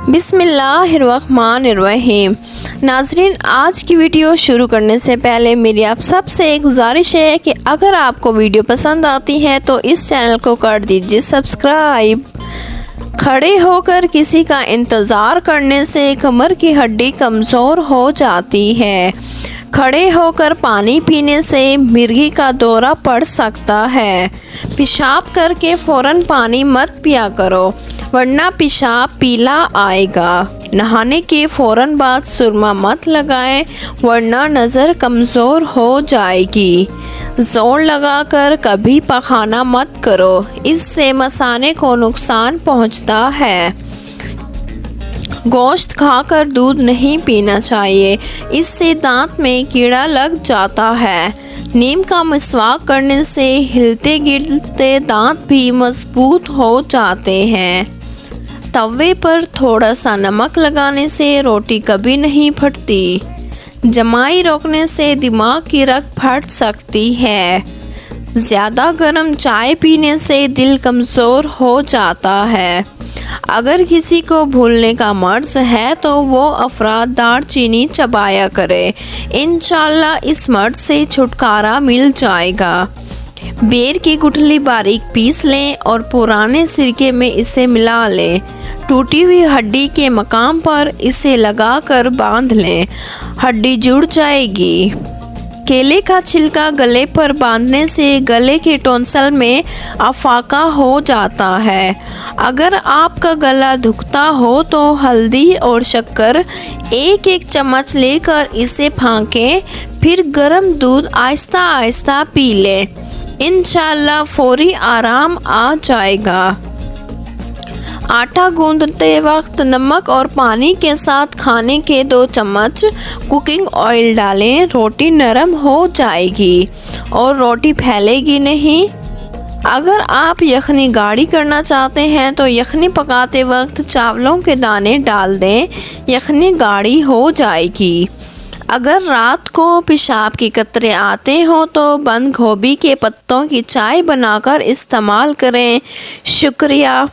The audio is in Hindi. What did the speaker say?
बिस्मिल्लाहिर्रहमानिर्रहीम। नाज़रीन, आज की वीडियो शुरू करने से पहले मेरी आप सबसे एक गुजारिश है कि अगर आपको वीडियो पसंद आती है तो इस चैनल को कर दीजिए सब्सक्राइब। खड़े होकर किसी का इंतज़ार करने से कमर की हड्डी कमज़ोर हो जाती है। खड़े होकर पानी पीने से मिर्गी का दौरा पड़ सकता है। पेशाब करके फ़ौरन पानी मत पिया करो वरना पेशाब पीला आएगा। नहाने के फ़ौरन बाद सुरमा मत लगाएं वरना नज़र कमज़ोर हो जाएगी। ज़ोर लगाकर कभी पखाना मत करो, इससे मसाने को नुकसान पहुंचता है। गोश्त खाकर दूध नहीं पीना चाहिए, इससे दांत में कीड़ा लग जाता है। नीम का मिसवाक करने से हिलते गिरते दांत भी मजबूत हो जाते हैं। तवे पर थोड़ा सा नमक लगाने से रोटी कभी नहीं फटती। जमाई रोकने से दिमाग की रग फट सकती है। ज़्यादा गर्म चाय पीने से दिल कमज़ोर हो जाता है। अगर किसी को भूलने का मर्ज है तो वो अफराद दालचीनी चबाया करे, इंशाल्लाह इस मर्ज से छुटकारा मिल जाएगा। बेर की गुठली बारीक पीस लें और पुराने सिरके में इसे मिला लें। टूटी हुई हड्डी के मकाम पर इसे लगाकर बांध लें, हड्डी जुड़ जाएगी। केले का छिलका गले पर बांधने से गले के टॉन्सिल में अफाका हो जाता है। अगर आपका गला दुखता हो तो हल्दी और शक्कर एक चम्मच लेकर इसे फांकें, फिर गर्म दूध आहिस्ता आहिस्ता पी लें, इंशाल्लाह फौरी आराम आ जाएगा। आटा गूंदते वक्त नमक और पानी के साथ खाने के 2 चम्मच कुकिंग ऑयल डालें, रोटी नरम हो जाएगी और रोटी फैलेगी नहीं। अगर आप यखनी गाढ़ी करना चाहते हैं तो यखनी पकाते वक्त चावलों के दाने डाल दें, यखनी गाढ़ी हो जाएगी। अगर रात को पेशाब के कतरे आते हों तो बंद गोभी के पत्तों की चाय बनाकर इस्तेमाल करें। शुक्रिया।